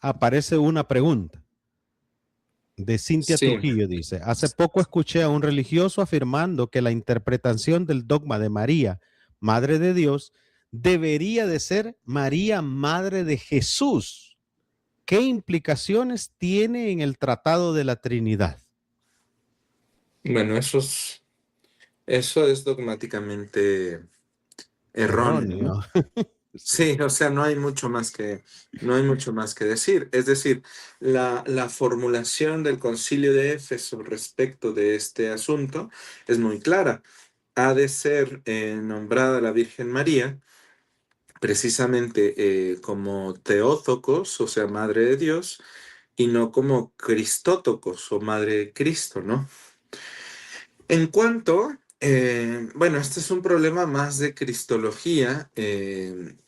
aparece una pregunta de Cintia Sí. Trujillo. Dice, hace poco escuché a un religioso afirmando que la interpretación del dogma de María, Madre de Dios, debería de ser María, Madre de Jesús. ¿Qué implicaciones tiene en el Tratado de la Trinidad? Bueno, eso es dogmáticamente erróneo, ¿no? Erróneo. Sí, o sea, no hay mucho más que decir. Es decir, la formulación del Concilio de Éfeso respecto de este asunto es muy clara. Ha de ser nombrada la Virgen María precisamente como Teótocos, o sea, Madre de Dios, y no como Cristótocos o Madre de Cristo, ¿no? En cuanto, bueno, este es un problema más de cristología que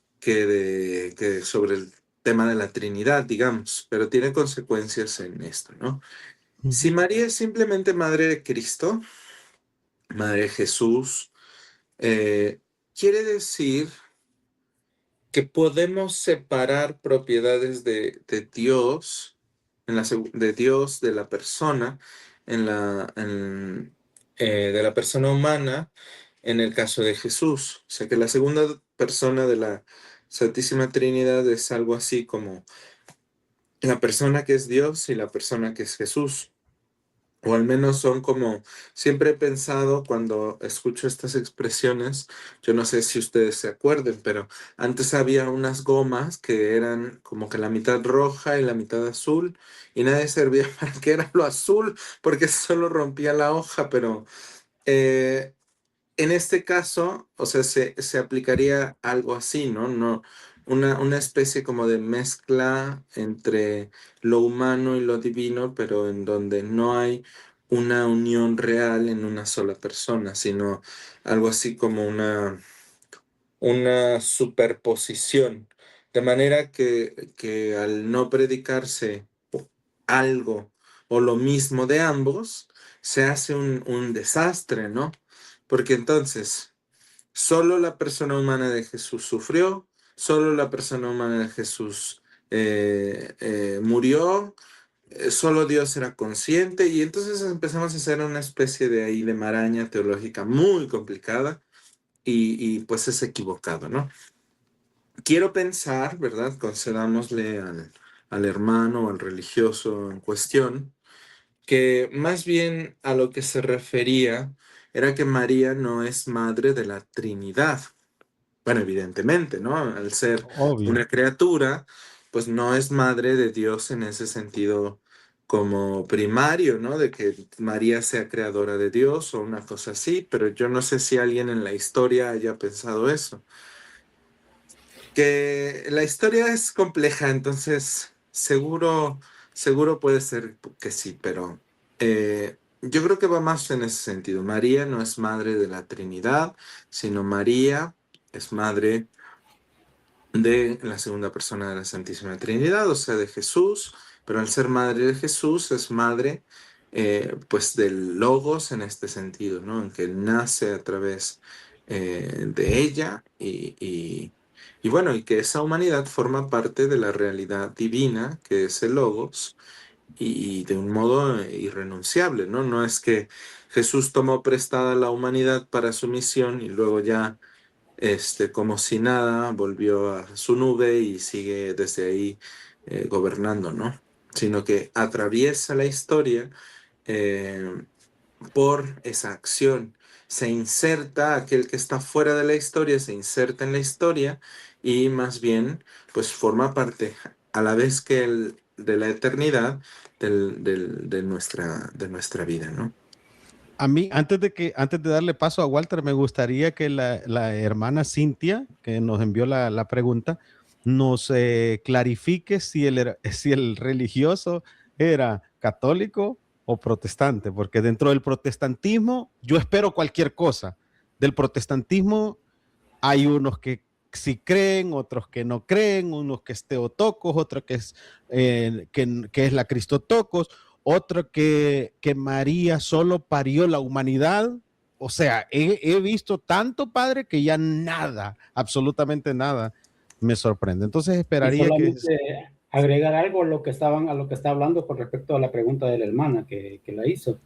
sobre el tema de la Trinidad, digamos, pero tiene consecuencias en esto, ¿no? Si María es simplemente Madre de Cristo, Madre de Jesús, quiere decir que podemos separar propiedades de Dios, de Dios, de la persona, de la persona humana, en el caso de Jesús. O sea que la segunda persona de la Santísima Trinidad es algo así como la persona que es Dios y la persona que es Jesús. O al menos son como, siempre he pensado cuando escucho estas expresiones, yo no sé si ustedes se acuerden, pero antes había unas gomas que eran como que la mitad roja y la mitad azul, y nadie servía para qué era lo azul, porque solo rompía la hoja, pero eh, en este caso, o sea, se aplicaría algo así, ¿no? No, una especie como de mezcla entre lo humano y lo divino, pero en donde no hay una unión real en una sola persona, sino algo así como una superposición. De manera que al no predicarse algo o lo mismo de ambos, se hace un desastre, ¿no? Porque entonces, solo la persona humana de Jesús sufrió, solo la persona humana de Jesús murió, solo Dios era consciente, y entonces empezamos a hacer una especie de ahí de maraña teológica muy complicada y pues es equivocado, ¿no? Quiero pensar, ¿verdad? Concedámosle al hermano o al religioso en cuestión, que más bien a lo que se refería era que María no es madre de la Trinidad. Bueno, evidentemente, ¿no? Al ser Obvio. una criatura, pues no es madre de Dios en ese sentido como primario, ¿no? De que María sea creadora de Dios o una cosa así, pero yo no sé si alguien en la historia haya pensado eso. Que la historia es compleja, entonces seguro puede ser que sí, pero yo creo que va más en ese sentido. María no es madre de la Trinidad, sino María es madre de la segunda persona de la Santísima Trinidad, o sea, de Jesús, pero al ser madre de Jesús es madre pues del Logos en este sentido, ¿no? En que nace a través de ella y bueno, y que esa humanidad forma parte de la realidad divina, que es el Logos, y de un modo irrenunciable, ¿no? No es que Jesús tomó prestada la humanidad para su misión y luego ya como si nada, volvió a su nube y sigue desde ahí gobernando, ¿no? Sino que atraviesa la historia eh, por esa acción. Se inserta aquel que está fuera de la historia, se inserta en la historia y más bien, pues forma parte a la vez que el, de la eternidad de nuestra vida, ¿no? A mí, antes de darle paso a Walter, me gustaría que la hermana Cintia, que nos envió la pregunta, nos clarifique si si el religioso era católico o protestante, porque dentro del protestantismo yo espero cualquier cosa. Del protestantismo hay unos que sí creen, otros que no creen, unos que es Teotocos, otro que es la Cristotocos, otro que María solo parió la humanidad. O sea, he visto tanto, padre, que ya nada, absolutamente nada, me sorprende. Entonces Y esperaría que... solamente agregar algo a lo que está hablando con respecto a la pregunta de la hermana que la hizo.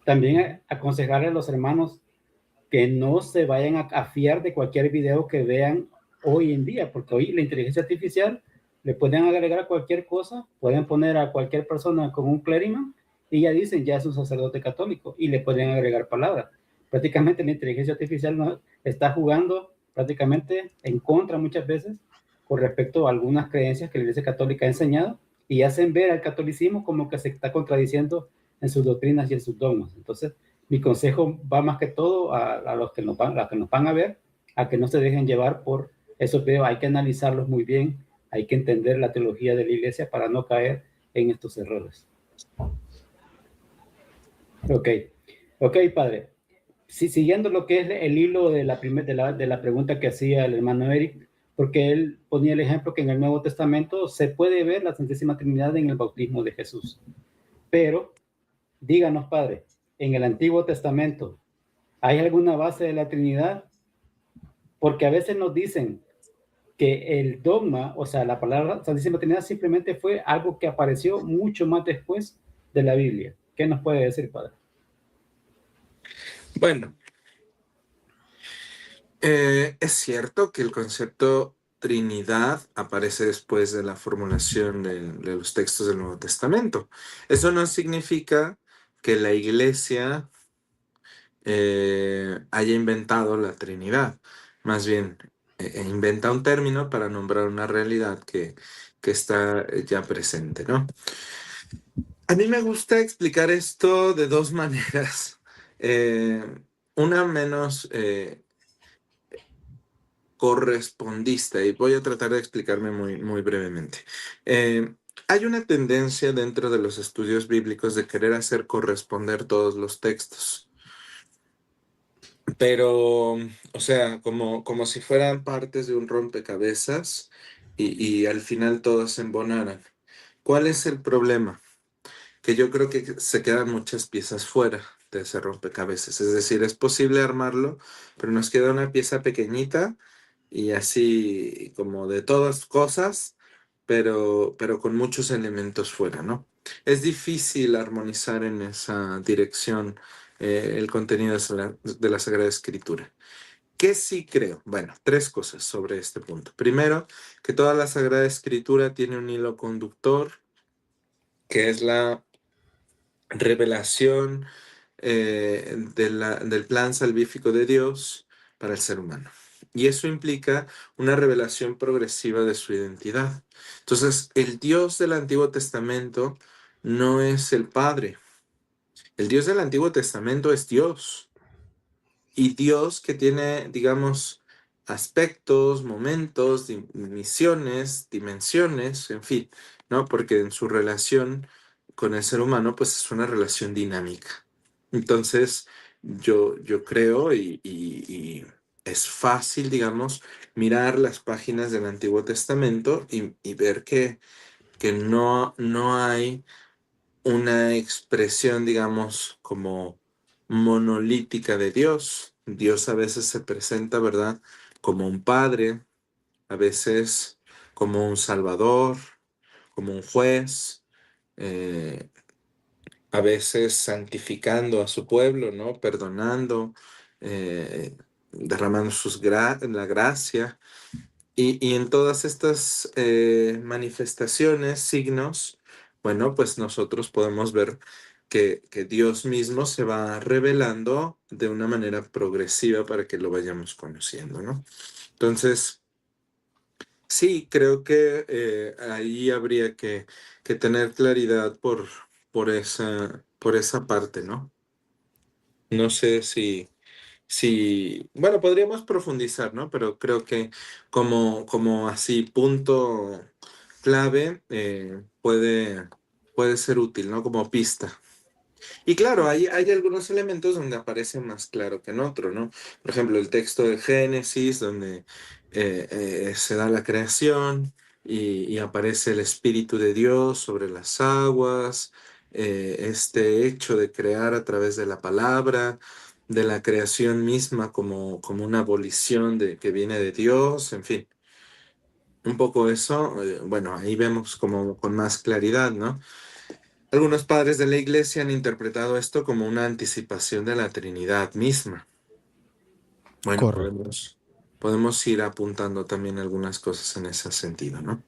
También aconsejarle a los hermanos que no se vayan a fiar de cualquier video que vean hoy en día, porque hoy la inteligencia artificial le pueden agregar a cualquier cosa, pueden poner a cualquier persona como un clérigo y ya dicen, ya es un sacerdote católico, y le pueden agregar palabras. Prácticamente la inteligencia artificial no, está jugando prácticamente en contra muchas veces con respecto a algunas creencias que la Iglesia Católica ha enseñado y hacen ver al catolicismo como que se está contradiciendo en sus doctrinas y en sus dogmas. Entonces, mi consejo va más que todo a los que nos van a ver, a que no se dejen llevar por esos videos. Hay que analizarlos muy bien, hay que entender la teología de la iglesia para no caer en estos errores. Ok, ok, padre. Sí, siguiendo lo que es el hilo de la pregunta que hacía el hermano Eric, porque él ponía el ejemplo que en el Nuevo Testamento se puede ver la Santísima Trinidad en el bautismo de Jesús. Pero, díganos, padre, en el Antiguo Testamento, ¿hay alguna base de la Trinidad? Porque a veces nos dicen que el dogma, o sea, la palabra Santísima Trinidad simplemente fue algo que apareció mucho más después de la Biblia. ¿Qué nos puede decir, padre? Bueno, es cierto que el concepto Trinidad aparece después de la formulación de los textos del Nuevo Testamento. Eso no significa que la Iglesia haya inventado la Trinidad. Más bien, inventa un término para nombrar una realidad que está ya presente, ¿no? A mí me gusta explicar esto de dos maneras. Eh, una menos correspondista, y voy a tratar de explicarme muy brevemente. Eh, Hay una tendencia dentro de los estudios bíblicos de querer hacer corresponder todos los textos. Pero, o sea, como si fueran partes de un rompecabezas y al final todos se embonaran. ¿Cuál es el problema? Que yo creo que se quedan muchas piezas fuera de ese rompecabezas. Es decir, es posible armarlo, pero nos queda una pieza pequeñita y así como de todas cosas, pero con muchos elementos fuera, ¿no? Es difícil armonizar en esa dirección el contenido de la Sagrada Escritura. ¿Qué sí creo? Bueno, tres cosas sobre este punto. Primero, que toda la Sagrada Escritura tiene un hilo conductor, que es la revelación del plan salvífico de Dios para el ser humano. Y eso implica una revelación progresiva de su identidad. Entonces, el Dios del Antiguo Testamento no es el Padre. El Dios del Antiguo Testamento es Dios. Y Dios que tiene, digamos, aspectos, momentos, misiones, dimensiones, en fin, ¿no? Porque en su relación con el ser humano, pues es una relación dinámica. Entonces, yo creo y es fácil, digamos, mirar las páginas del Antiguo Testamento y ver que no hay una expresión, digamos, como monolítica de Dios. Dios a veces se presenta, ¿verdad? Como un padre, a veces como un salvador, como un juez, eh, a veces santificando a su pueblo, ¿no? Perdonando, derramando la gracia. Y en todas estas manifestaciones, signos, bueno, pues nosotros podemos ver que Dios mismo se va revelando de una manera progresiva para que lo vayamos conociendo, ¿no? Entonces, sí, creo que ahí habría que tener claridad por esa parte, ¿no? No sé si, bueno, podríamos profundizar, ¿no? Pero creo que como así punto clave puede ser útil, ¿no? Como pista. Y claro, hay algunos elementos donde aparece más claro que en otro, ¿no? Por ejemplo, el texto de Génesis, donde se da la creación y aparece el Espíritu de Dios sobre las aguas, este hecho de crear a través de la palabra, de la creación misma como una abolición que viene de Dios, en fin. un poco eso, bueno, ahí vemos como con más claridad, ¿no? Algunos padres de la iglesia han interpretado esto como una anticipación de la Trinidad misma. Bueno, Correcto. podemos ir apuntando también algunas cosas en ese sentido, ¿no?